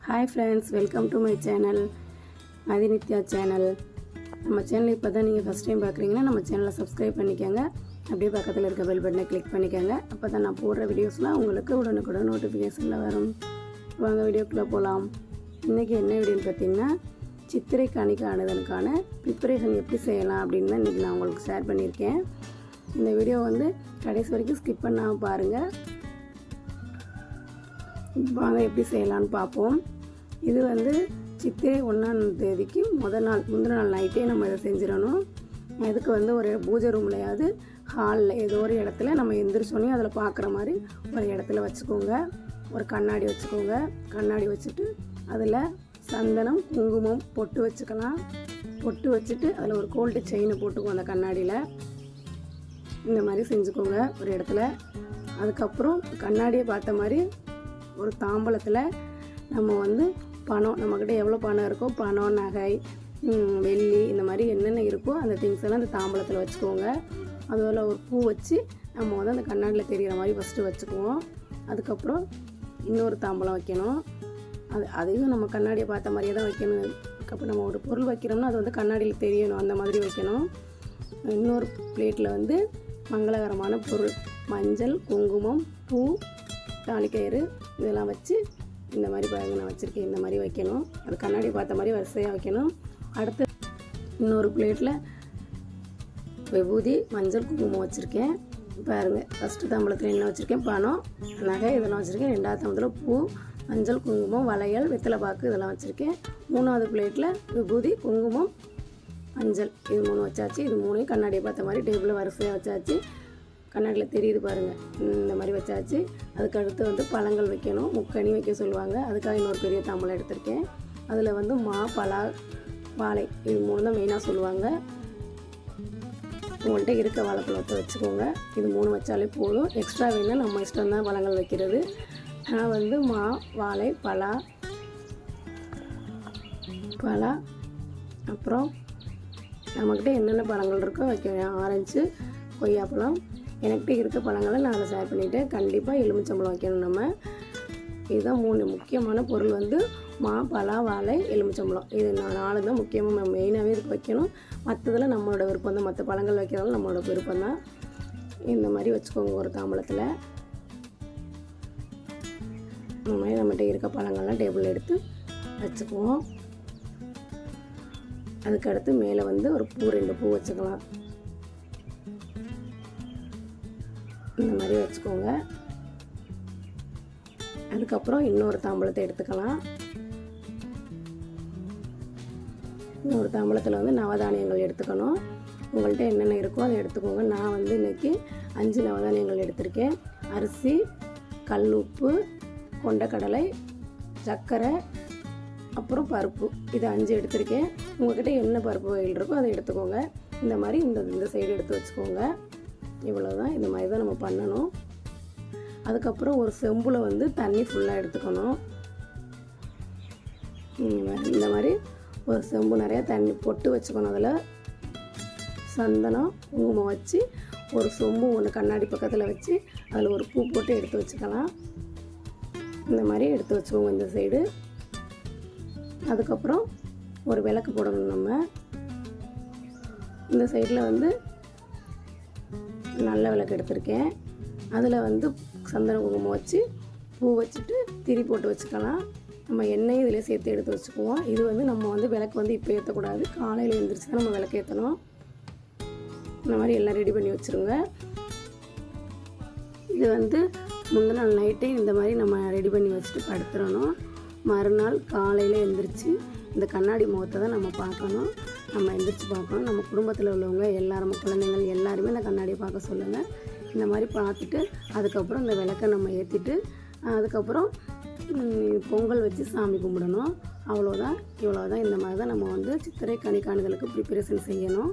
Hi friends, welcome to my channel Adhinithya channel. நம்ம channel இப்போ தான் நீங்கள் ஃபஸ்ட் டைம் பார்க்குறீங்கன்னா நம்ம சேனலை சப்ஸ்கிரைப் பண்ணிக்கோங்க. அப்படியே பக்கத்தில் இருக்க பெல் பட்டனை கிளிக் பண்ணிக்கோங்க. அப்போ தான் நான் போடுற வீடியோஸ்லாம் உங்களுக்கு உடனுக்குடன் நோட்டிஃபிகேஷனில் வரும். வாங்க வீடியோக்குள்ளே போகலாம். இன்றைக்கி என்ன வீடியோன்னு பார்த்தீங்கன்னா, சித்திரை கணிக்க அணுதலுக்கான ப்ரிப்பரேஷன் எப்படி செய்யலாம் அப்படின்னு தான் இன்றைக்கி நான் உங்களுக்கு ஷேர் பண்ணியிருக்கேன். இந்த வீடியோ வந்து கடைசி வரைக்கும் ஸ்கிப் பண்ணாமல் பாருங்கள். வாங்க எப்படி செய்யலான்னு பார்ப்போம். இது வந்து சித்திரை 1ஆம் தேதிக்கு முந்தின நாள் நைட்டே நம்ம இதை செஞ்சிடணும். இதுக்கு வந்து ஒரு பூஜை ரூம்லையாவது ஹாலில் ஏதோ ஒரு இடத்துல நம்ம எந்திரிச்சோன்னே அதில் பார்க்குற மாதிரி ஒரு இடத்துல வச்சுக்கோங்க. ஒரு கண்ணாடி வச்சுக்கோங்க. கண்ணாடி வச்சுட்டு அதில் சந்தனம், குங்குமம், பொட்டு வச்சுக்கலாம். பொட்டு வச்சுட்டு அதில் ஒரு கோல்டு செயினை போட்டுக்குவோம் அந்த கண்ணாடியில். இந்த மாதிரி செஞ்சுக்கோங்க ஒரு இடத்துல. அதுக்கப்புறம் கண்ணாடியை பார்த்த மாதிரி ஒரு தாம்பலத்தில் நம்ம வந்து பணம், நம்மக்கிட்ட எவ்வளோ பணம் இருக்கோ, பணம், நகை, வெள்ளி, இந்த மாதிரி என்னென்ன இருக்கோ அந்த திங்ஸ் எல்லாம் அந்த தாம்பலத்தில் வச்சுக்கோங்க. அதில் ஒரு பூ வச்சு நம்ம வந்து அந்த கண்ணாடியில் தெரிகிற மாதிரி ஃபஸ்ட்டு வச்சுக்குவோம். அதுக்கப்புறம் இன்னொரு தாம்பலம் வைக்கணும். அதையும் நம்ம கண்ணாடியை பார்த்த மாதிரியே தான் வைக்கணும். அதுக்கப்புறம் நம்ம ஒரு பொருள் வைக்கிறோம்னா அது வந்து கண்ணாடியில் தெரியணும், அந்த மாதிரி வைக்கணும். இன்னொரு பிளேட்டில் வந்து மங்களகரமான பொருள், மஞ்சள், குங்குமம், பூ, தாலிக்கயிறு இதெல்லாம் வச்சு இந்த மாதிரி பாருங்க நான் வச்சுருக்கேன். இந்த மாதிரி வைக்கணும். அது கண்ணாடி பார்த்த மாதிரி வரிசையாக வைக்கணும். அடுத்து இன்னொரு பிளேட்டில் விபூதி, மஞ்சள், குங்குமம் வச்சுருக்கேன். பாருங்கள், ஃபஸ்ட்டு தாம்பலத்தில் என்ன வச்சுருக்கேன், பணம், நகை இதெல்லாம் வச்சுருக்கேன். 2வது தாம்பலத்தில் பூ, மஞ்சள், குங்குமம், வளையல், வெத்தலை பாக்கு இதெல்லாம் வச்சுருக்கேன். 3வது பிளேட்டில் விபூதி, குங்குமம், மஞ்சள், இது 3 வச்சாச்சு. இது 3 கண்ணாடியை பார்த்த மாதிரி டேபிளில் வரிசையாக வச்சாச்சு. கண்ணாடியில் தெரியுது பாருங்கள், இந்த மாதிரி வச்சாச்சு. அதுக்கு அடுத்து வந்து பழங்கள் வைக்கணும். முக்கணி வைக்க சொல்லுவாங்க. அதுக்காக இன்னொரு பெரிய தாம்பலம் எடுத்திருக்கேன். அதில் வந்து மா, பலா, வாழை இது 3 தான் மெயினாக சொல்லுவாங்க. உங்கள்கிட்ட இருக்க வாழைப்பழத்தை வச்சுக்கோங்க. இது 3 வச்சாலே போதும். எக்ஸ்ட்ரா வேணால் நம்ம இஷ்டம் தான் பழங்கள் வைக்கிறது. நான் வந்து மா, வாழை, பலா, அப்புறம் நம்மக்கிட்ட என்னென்ன பழங்கள் இருக்கோ வைக்கிறேன். ஆரஞ்சு, கொய்யாப்பழம், எனக்கிட்ட இருக்க பழங்களை நான் அதை ஷேர் பண்ணிவிட்டேன். கண்டிப்பாக எலுமிச்சம்பழம் வைக்கணும் நம்ம. இதுதான் 3 முக்கியமான பொருள் வந்து மா, பலா, வாழை, எலுமிச்சம்பழம். இது 4 தான் முக்கியமாக மெயினாகவே இதுக்கு வைக்கணும். மற்றதில் நம்மளோட விருப்பம் தான். மற்ற பழங்கள் வைக்கிறதால நம்மளோட விருப்பம் தான். இந்த மாதிரி வச்சுக்கோங்க ஒரு தாம்பலத்தில். இந்த மாதிரி நம்மகிட்ட இருக்க பழங்கள்லாம் டேபிளில் எடுத்து வச்சுக்குவோம். அதுக்கடுத்து மேலே வந்து ஒரு பூ, 2 பூ வச்சுக்கலாம். இந்த மாதிரி வச்சுக்கோங்க. அதுக்கப்புறம் இன்னொரு தாம்பலத்தை எடுத்துக்கலாம். இன்னொரு தாம்பலத்தில் வந்து நவதானியங்கள் எடுத்துக்கணும். உங்கள்கிட்ட என்னென்ன இருக்கோ அதை எடுத்துக்கோங்க. நான் வந்து இன்றைக்கி 5 நவதானியங்கள் எடுத்திருக்கேன். அரிசி, கல் உப்பு, கொண்டக்கடலை, சர்க்கரை, அப்புறம் பருப்பு, இது 5 எடுத்திருக்கேன். உங்கள்கிட்ட என்ன பருப்பு வகைகள் இருக்கோ அதை எடுத்துக்கோங்க. இந்த மாதிரி இந்த சைடு எடுத்து வச்சுக்கோங்க. இவ்வளோதான். இந்த மாதிரி தான் நம்ம பண்ணணும். அதுக்கப்புறம் ஒரு செம்பில் வந்து தண்ணி ஃபுல்லாக எடுத்துக்கணும். இந்த மாதிரி ஒரு செம்பு நிறையா தண்ணி பொட்டு வச்சுக்கணும். அதில் சந்தனம், குங்குமம் வச்சு ஒரு சொம்பு ஒன்று கண்ணாடி பக்கத்தில் வச்சு அதில் ஒரு பூ போட்டு எடுத்து வச்சுக்கலாம். இந்த மாதிரி எடுத்து வச்சுக்கோங்க இந்த சைடு. அதுக்கப்புறம் ஒரு விளக்கு போடணும் நம்ம. இந்த சைடில் வந்து நல்ல விளக்கு எடுத்திருக்கேன். அதில் வந்து சந்தன குங்குமம் வச்சு பூ வச்சுட்டு திரி போட்டு வச்சுக்கலாம். நம்ம எண்ணெயும் இதில் சேர்த்து எடுத்து வச்சுக்குவோம். இது வந்து நம்ம வந்து விளக்கு வந்து இப்போ ஏற்றக்கூடாது. காலையில் எழுந்திரிச்சு தான் நம்ம விளக்கு ஏற்றணும். இந்த மாதிரி எல்லாம் ரெடி பண்ணி வச்சுருங்க. இது வந்து முந்தின நாள் நைட்டே இந்த மாதிரி நம்ம ரெடி பண்ணி வச்சுட்டு படுத்துடணும். மறுநாள் காலையில் எழுந்திரிச்சு இந்த கண்ணாடி முகத்தை தான் நம்ம பார்க்கணும். நம்ம எந்திரிச்சு பார்க்கணும். நம்ம குடும்பத்தில் உள்ளவங்க எல்லாரும், குழந்தைங்கள் எல்லாருமே இந்த கண்ணாடியை பார்க்க சொல்லுங்கள். இந்த மாதிரி பார்த்துட்டு அதுக்கப்புறம் இந்த விளக்கை நம்ம ஏற்றிட்டு அதுக்கப்புறம் பொங்கல் வச்சு சாமி கும்பிடணும். அவ்வளோதான். இவ்வளோதான். இந்த மாதிரி தான் நம்ம வந்து சித்திரை கணிக்காணுதலுக்கு ப்ரிப்பரேஷன் செய்யணும்.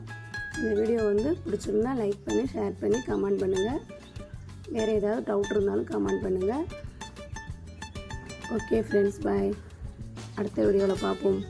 இந்த வீடியோ வந்து பிடிச்சிருந்தா லைக் பண்ணி, ஷேர் பண்ணி, கமெண்ட் பண்ணுங்கள். வேறு ஏதாவது டவுட் இருந்தாலும் கமெண்ட் பண்ணுங்கள். ஓகே ஃப்ரெண்ட்ஸ், பாய். அடுத்த வீடியோவில் பார்ப்போம்.